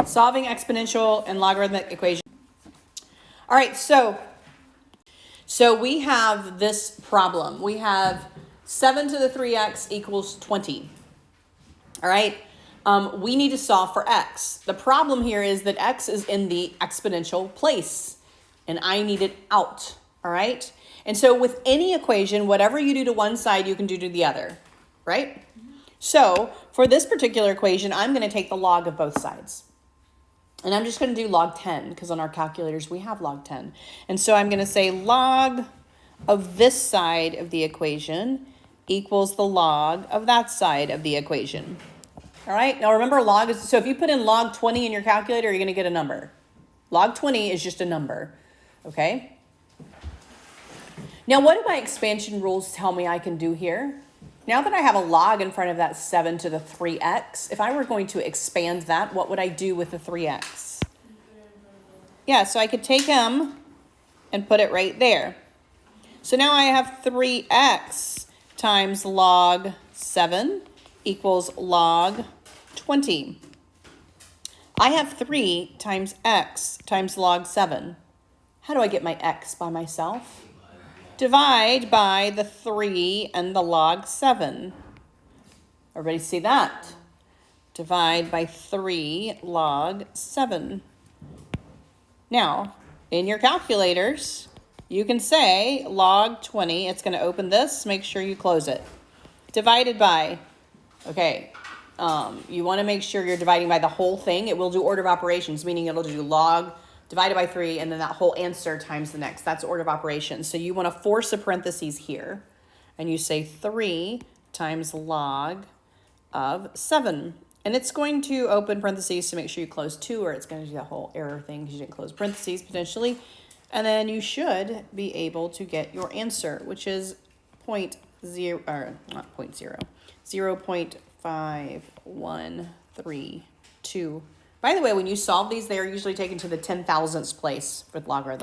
Solving exponential and logarithmic equation. All right, so we have this problem. We have 7 to the 3x equals 20. All right, we need to solve for x. The problem here is that x is in the exponential place, and I need it out. All right, and so with any equation, whatever you do to one side, you can do to the other, right? So for this particular equation, I'm going to take the log of both sides. And I'm just going to do log 10 because on our calculators we have log 10. And so I'm going to say log of this side of the equation equals the log of that side of the equation. All right, now remember log is, so if you put in log 20 in your calculator, you're going to get a number. Log 20 is just a number, okay? Now what do my expansion rules tell me I can do here? Now that I have a log in front of that 7 to the 3x, if I were going to expand that, what would I do with the 3x? Yeah, so I could take m and put it right there. So now I have 3x times log 7 equals log 20. I have 3 times x times log 7. How do I get my x by myself? Divide by the 3 and the log 7. Everybody see that? Divide by 3 log 7. Now, in your calculators, you can say log 20. It's going to open this. Make sure you close it. Divided by, okay, you want to make sure you're dividing by the whole thing. It will do order of operations, meaning it'll do log divided by 3, and then that whole answer times the next. That's order of operations. So you want to force a parentheses here, and you say 3 times log of 7. And it's going to open parentheses to make sure you close 2, or it's going to do that whole error thing because you didn't close parentheses potentially. And then you should be able to get your answer, which is 0.5132. By the way, when you solve these, they are usually taken to the 10,000th place with logarithm.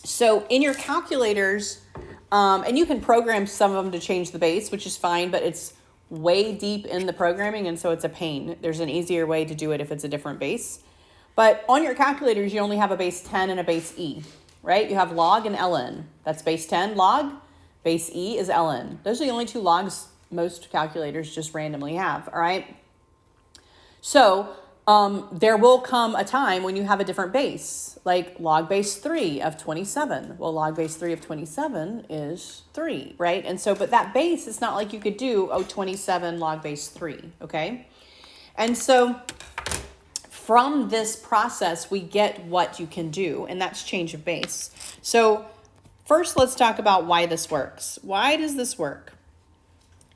So in your calculators, and you can program some of them to change the base, which is fine, but it's way deep in the programming, and so it's a pain. There's an easier way to do it if it's a different base. But on your calculators, you only have a base 10 and a base e, right? You have log and ln. That's base 10 log. Base e is ln. Those are the only two logs most calculators just randomly have, all right? So there will come a time when you have a different base, like log base 3 of 27. Well, log base 3 of 27 is 3, right? And so, but that base, it's not like you could do, 27 log base 3, okay? And so from this process, we get what you can do, and that's change of base. So first, let's talk about why this works. Why does this work?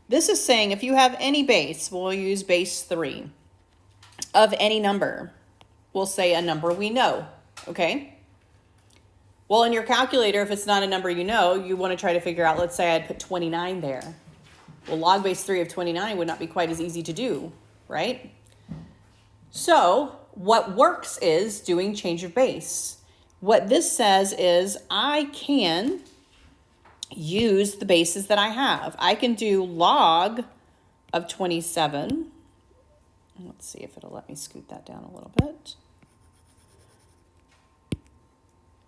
This is saying if you have any base, we'll use base 3 of any number. We'll say a number we know, okay? Well, in your calculator, if it's not a number you know, you want to try to figure out, let's say I'd put 29 there. Well, log base 3 of 29 would not be quite as easy to do, right? So what works is doing change of base. What this says is I can use the bases that I have. I can do log of 27. Let's see if it'll let me scoot that down a little bit.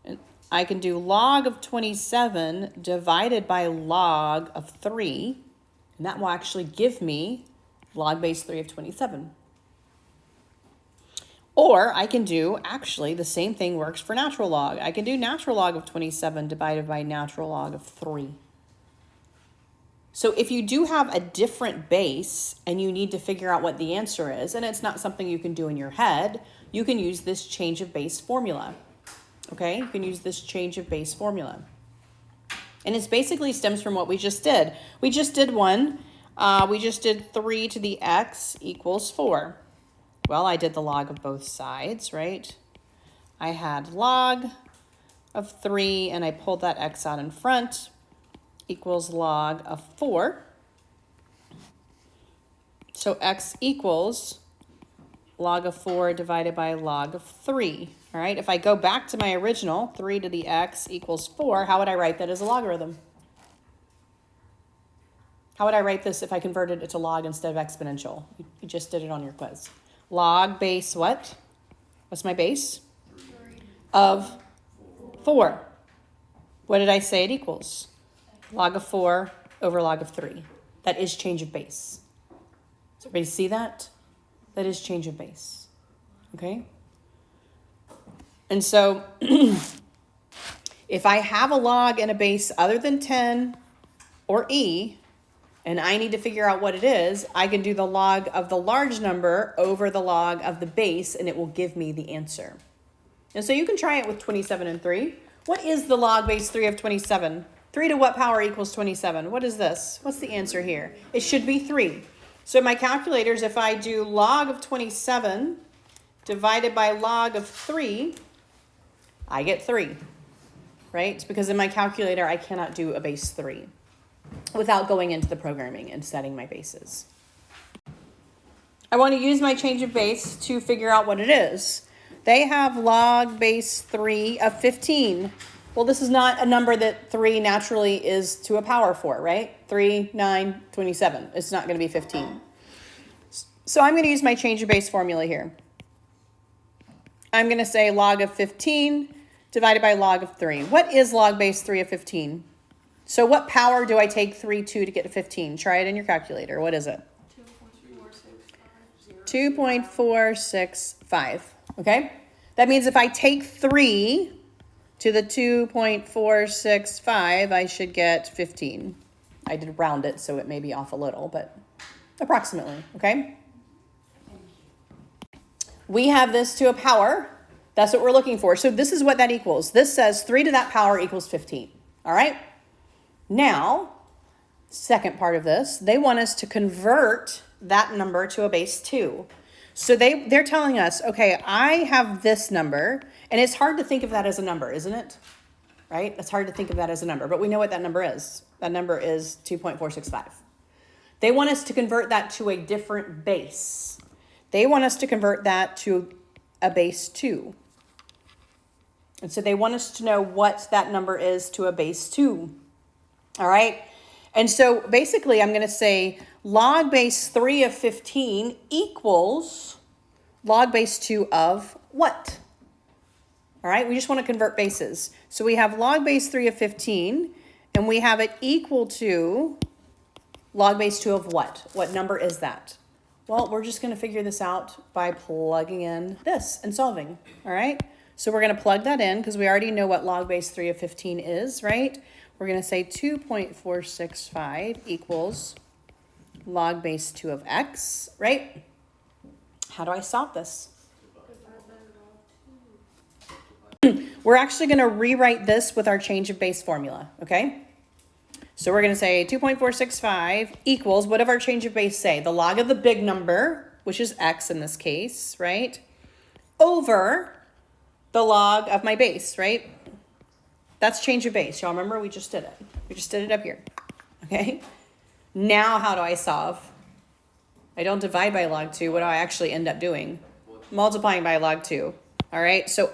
And I can do log of 27 divided by log of 3, and that will actually give me log base 3 of 27. Or I can do, actually, the same thing works for natural log. I can do natural log of 27 divided by natural log of 3. So if you do have a different base and you need to figure out what the answer is, and it's not something you can do in your head, you can use this change of base formula. Okay, you can use this change of base formula. And it basically stems from what we just did. We just did one. We just did 3 to the x equals 4. Well, I did the log of both sides, right? I had log of 3, and I pulled that x out in front, equals log of 4. So x equals log of 4 divided by log of 3. All right, if I go back to my original, 3 to the x equals 4, how would I write that as a logarithm? How would I write this if I converted it to log instead of exponential? You just did it on your quiz. Log base what? What's my base? 3. Of 4. What did I say it equals? Log of 4 over log of 3. That is change of base. Does everybody see that? That is change of base. Okay? And so if I have a log and a base other than 10 or e, and I need to figure out what it is, I can do the log of the large number over the log of the base, and it will give me the answer. And so you can try it with 27 and 3. What is the log base 3 of 27? 3 to what power equals 27? What is this? What's the answer here? It should be 3. So my calculators, if I do log of 27 divided by log of 3, I get 3, right? Because in my calculator, I cannot do a base 3 without going into the programming and setting my bases. I want to use my change of base to figure out what it is. They have log base 3 of 15. Well, this is not a number that 3 naturally is to a power 4, right? 3, 9, 27. It's not going to be 15. So I'm going to use my change of base formula here. I'm going to say log of 15 divided by log of 3. What is log base 3 of 15? So what power do I take 3 to get to 15? Try it in your calculator. What is it? 2.465. Okay? That means if I take 3 to the 2.465, I should get 15. I did round it, so it may be off a little, but approximately, okay? We have this to a power. That's what we're looking for. So this is what that equals. This says 3 to that power equals 15. All right? Now, second part of this, they want us to convert that number to a base 2. So they're telling us, okay, I have this number, and it's hard to think of that as a number, isn't it? Right? It's hard to think of that as a number, but we know what that number is. That number is 2.465. They want us to convert that to a different base. They want us to convert that to a base 2. And so they want us to know what that number is to a base 2. All right? And so basically I'm going to say log base 3 of 15 equals log base 2 of what? All right? We just want to convert bases. So we have log base 3 of 15, and we have it equal to log base 2 of what? What number is that? Well, we're just going to figure this out by plugging in this and solving. All right? So we're going to plug that in because we already know what log base 3 of 15 is, right? We're going to say 2.465 equals log base 2 of x, right? How do I solve this? We're actually going to rewrite this with our change of base formula, okay? So we're going to say 2.465 equals, what did our change of base say? The log of the big number, which is x in this case, right? Over the log of my base, right? That's change of base. Y'all remember we just did it. We just did it up here, okay? Now how do I solve? I don't divide by log 2. What do I actually end up doing? Multiplying by log 2. All right, so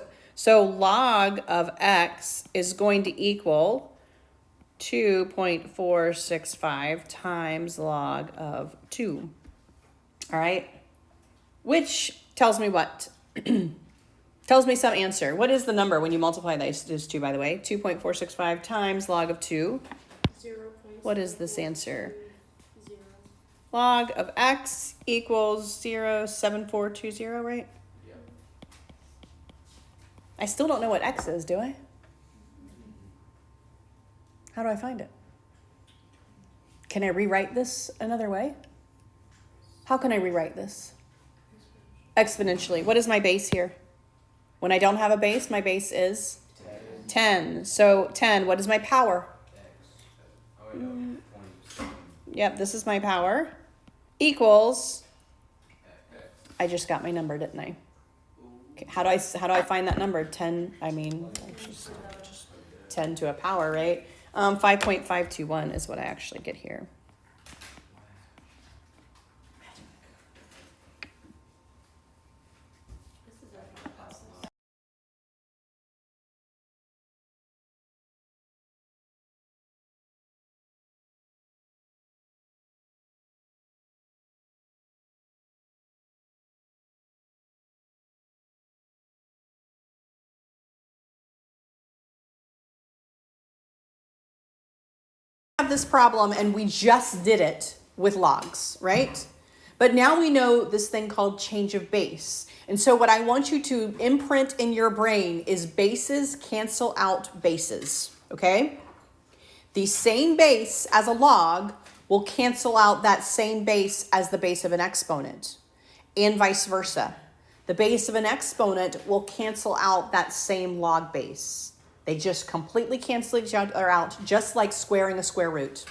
log of x is going to equal 2.465 times log of 2. All right, which tells me what? Tells me some answer. What is the number when you multiply those two, by the way? 2.465 times log of 2. 0. What is this answer? 0. Log of x equals 0.7420, right? Yep. I still don't know what x is, do I? How do I find it? Can I rewrite this another way? How can I rewrite this? Exponentially. What is my base here? When I don't have a base, my base is 10. So 10, what is my power? Yep, this is my power. Equals, I just got my number, didn't I? Okay, how do I find that number? 10, I mean, just 10 to a power, right? 5.521 is what I actually get here. Have this problem and we just did it with logs, right? But now we know this thing called change of base. And so what I want you to imprint in your brain is bases cancel out bases, okay? The same base as a log will cancel out that same base as the base of an exponent, and vice versa. The base of an exponent will cancel out that same log base. They just completely cancel each other out, just like squaring a square root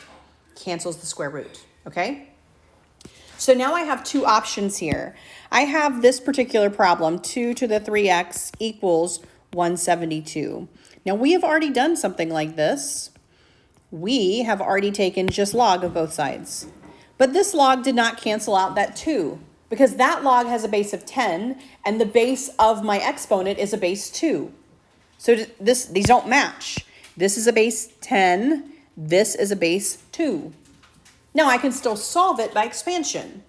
cancels the square root, okay? So now I have two options here. I have this particular problem, 2 to the 3x equals 172. Now we have already done something like this. We have already taken just log of both sides. But this log did not cancel out that 2 because that log has a base of 10 and the base of my exponent is a base 2. So these don't match. This is a base 10. This is a base 2. Now I can still solve it by expansion.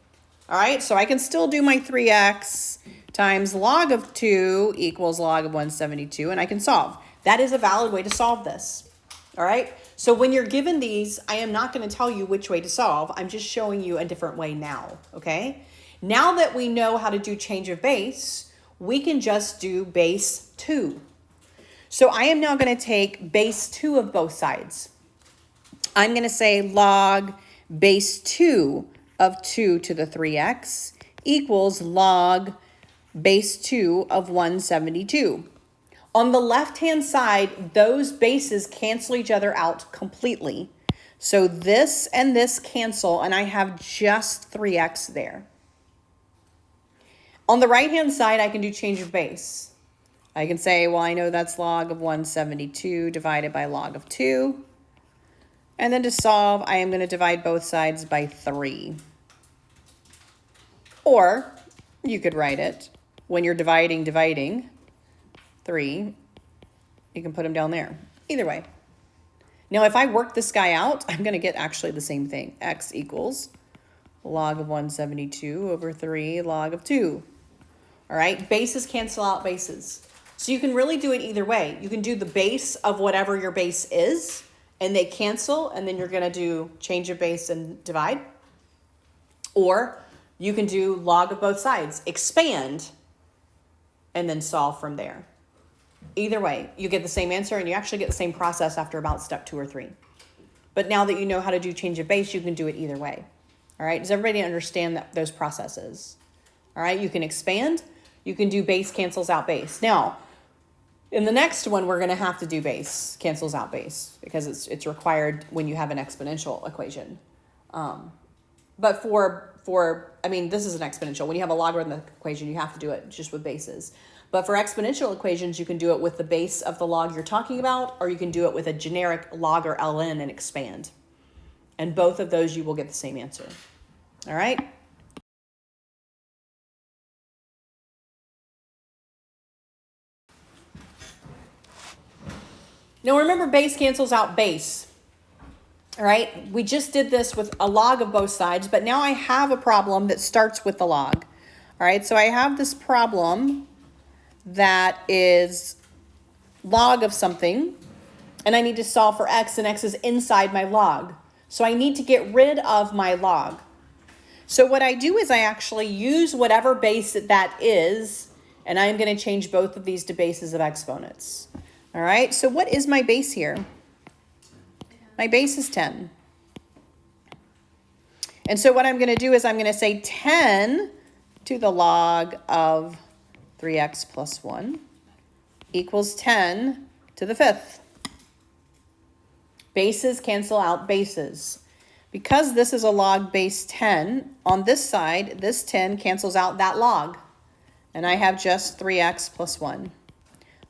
All right, so I can still do my 3x times log of 2 equals log of 172, and I can solve. That is a valid way to solve this. All right, so when you're given these, I am not going to tell you which way to solve. I'm just showing you a different way now, okay? Now that we know how to do change of base, we can just do base 2. So I am now going to take base 2 of both sides. I'm going to say log base 2 of 2 to the 3x equals log base 2 of 172. On the left-hand side, those bases cancel each other out completely. So this and this cancel, and I have just 3x there. On the right-hand side, I can do change of base. I can say, well, I know that's log of 172 divided by log of 2. And then to solve, I am going to divide both sides by 3. Or you could write it when you're dividing 3. You can put them down there. Either way. Now, if I work this guy out, I'm going to get actually the same thing. X equals log of 172 over 3 log of 2. All right, bases cancel out bases. So you can really do it either way. You can do the base of whatever your base is, and they cancel, and then you're going to do change of base and divide. Or you can do log of both sides, expand, and then solve from there. Either way, you get the same answer, and you actually get the same process after about step 2 or 3. But now that you know how to do change of base, you can do it either way. All right, does everybody understand those processes? All right, you can expand, you can do base cancels out base. Now, in the next one, we're going to have to do base cancels out base because it's required when you have an exponential equation. But I mean, this is an exponential. When you have a logarithmic equation, you have to do it just with bases. But for exponential equations, you can do it with the base of the log you're talking about, or you can do it with a generic log or ln and expand. And both of those, you will get the same answer. All right? Now remember, base cancels out base. All right, we just did this with a log of both sides, but now I have a problem that starts with the log. All right, so I have this problem that is log of something, and I need to solve for x, and x is inside my log. So I need to get rid of my log. So what I do is I actually use whatever base that is, and I'm going to change both of these to bases of exponents. All right, so what is my base here? My base is 10. And so what I'm going to do is I'm going to say 10 to the log of 3x plus 1 equals 10 to the 5th. Bases cancel out bases. Because this is a log base 10, on this side, this 10 cancels out that log. And I have just 3x plus 1.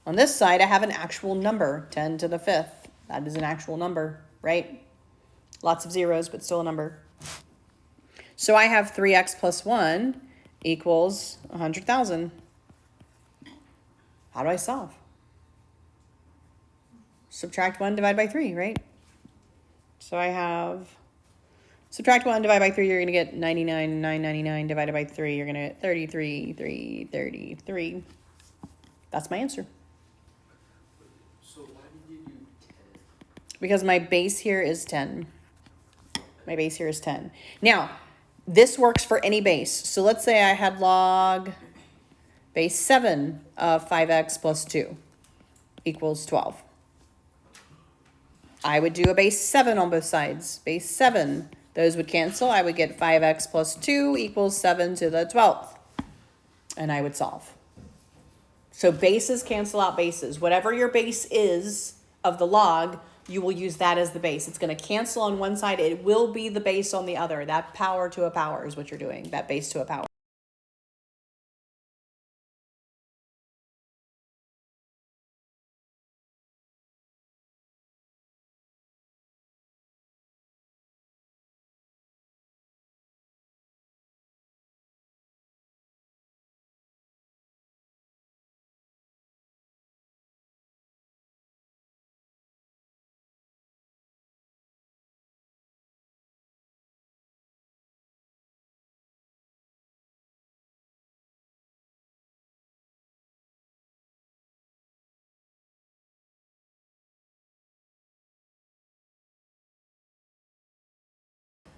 On this side, I have an actual number, 10 to the 5th. That is an actual number, right? Lots of zeros, but still a number. So I have 3x plus 1 equals 100,000. How do I solve? Subtract 1, divide by 3, right? So I have, subtract 1, divide by 3, you're going to get 99, 999 divided by 3, you're going to get 33, 333. That's my answer. So why did you do 10? Because my base here is 10. My base here is 10. Now, this works for any base. So let's say I had log base 7 of 5x plus 2 equals 12. I would do a base 7 on both sides. Base 7, those would cancel. I would get 5x plus 2 equals 7 to the 12th. And I would solve. So bases cancel out bases. Whatever your base is of the log, you will use that as the base. It's going to cancel on one side. It will be the base on the other. That power to a power is what you're doing. That base to a power.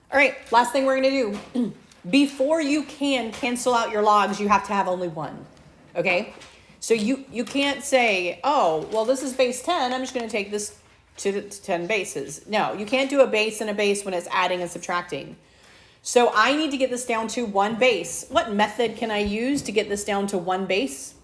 All right, last thing we're going to do. Before you can cancel out your logs, you have to have only one, okay? So you can't say, oh, well, this is base 10. I'm just going to take this to 10 bases. No, you can't do a base and a base when it's adding and subtracting. So I need to get this down to one base. What method can I use to get this down to one base?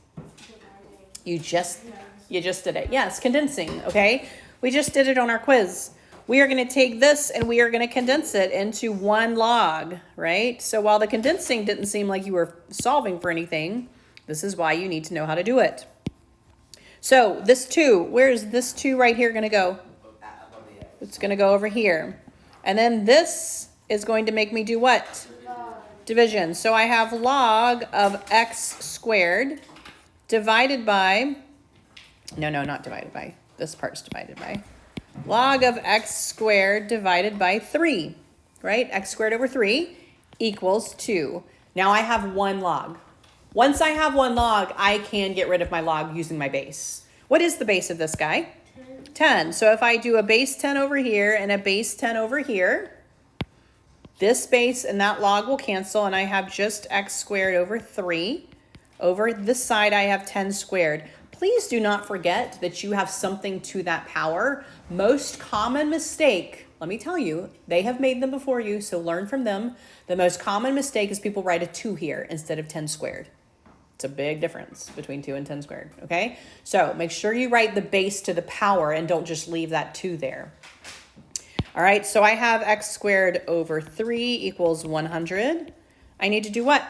You just did it. Yes, condensing, okay? We just did it on our quiz. We are going to take this and we are going to condense it into one log, right? So while the condensing didn't seem like you were solving for anything, this is why you need to know how to do it. So this 2, where is this 2 right here going to go? It's going to go over here. And then this is going to make me do what? Division. So I have log of x squared divided by, no, not divided by. This part's divided by. Log of x squared divided by 3, right? X squared over 3 equals 2. Now I have one log. Once I have one log, I can get rid of my log using my base. What is the base of this guy? 10. So if I do a base 10 over here and a base 10 over here, this base and that log will cancel, and I have just x squared over 3. Over this side, I have 10 squared. Please do not forget that you have something to that power. Most common mistake, let me tell you, they have made them before you, so learn from them. The most common mistake is people write a 2 here instead of 10 squared. It's a big difference between 2 and 10 squared, okay? So make sure you write the base to the power and don't just leave that 2 there. All right, so I have x squared over 3 equals 100. I need to do what?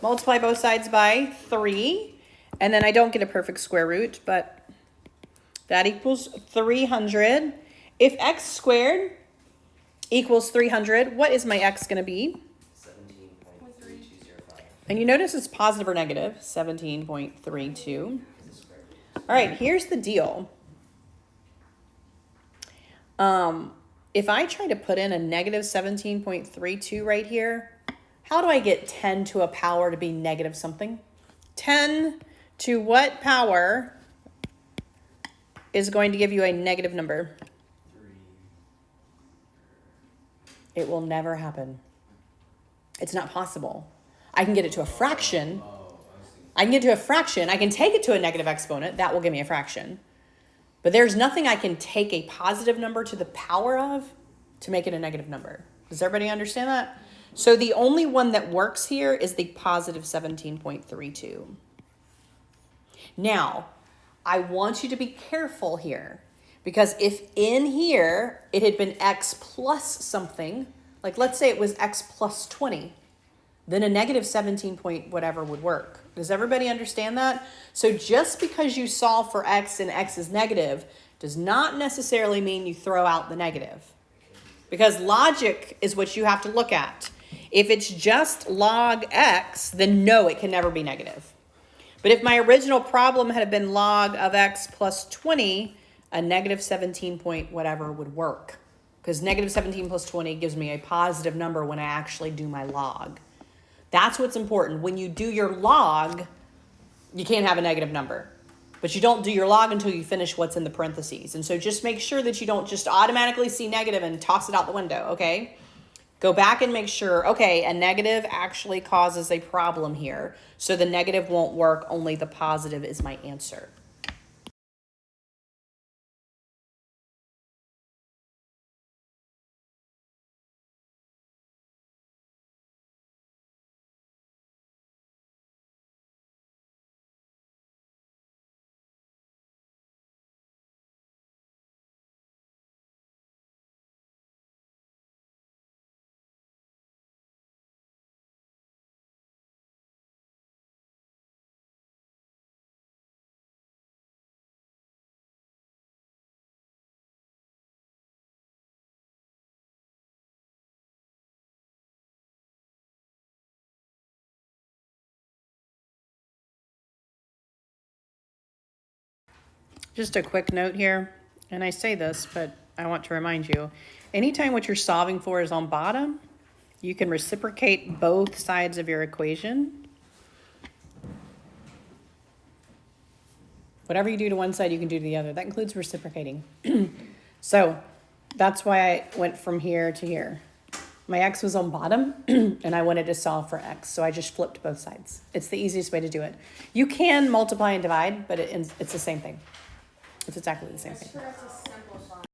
Multiply both sides by 3. And then I don't get a perfect square root, but that equals 300. If x squared equals 300. What is my x going to be? 17.3205. And you notice it's positive or negative, 17.32. All right, here's the deal. If I try to put in a negative 17.32 right here, how do I get 10 to a power to be negative something? 10 to what power is going to give you a negative number? 3. It will never happen. It's not possible. I can get it to a fraction. I can get it to a fraction. I can take it to a negative exponent. That will give me a fraction. But there's nothing I can take a positive number to the power of to make it a negative number. Does everybody understand that? So the only one that works here is the positive 17.32. Now, I want you to be careful here, because if in here it had been x plus something, like let's say it was x plus 20, then a negative 17 point whatever would work. Does everybody understand that? So just because you solve for x and x is negative does not necessarily mean you throw out the negative, because logic is what you have to look at. If it's just log x, then no, it can never be negative. But if my original problem had been log of x plus 20, a negative 17 point whatever would work, because negative 17 plus 20 gives me a positive number when I actually do my log. That's what's important. When you do your log, you can't have a negative number. But you don't do your log until you finish what's in the parentheses. And so just make sure that you don't just automatically see negative and toss it out the window, okay? Go back and make sure, okay, a negative actually causes a problem here. So the negative won't work, only the positive is my answer. Just a quick note here, and I say this, but I want to remind you, anytime what you're solving for is on bottom, you can reciprocate both sides of your equation. Whatever you do to one side, you can do to the other. That includes reciprocating. So that's why I went from here to here. My x was on bottom, and I wanted to solve for x, so I just flipped both sides. It's the easiest way to do it. You can multiply and divide, but it's the same thing. It's exactly the same thing.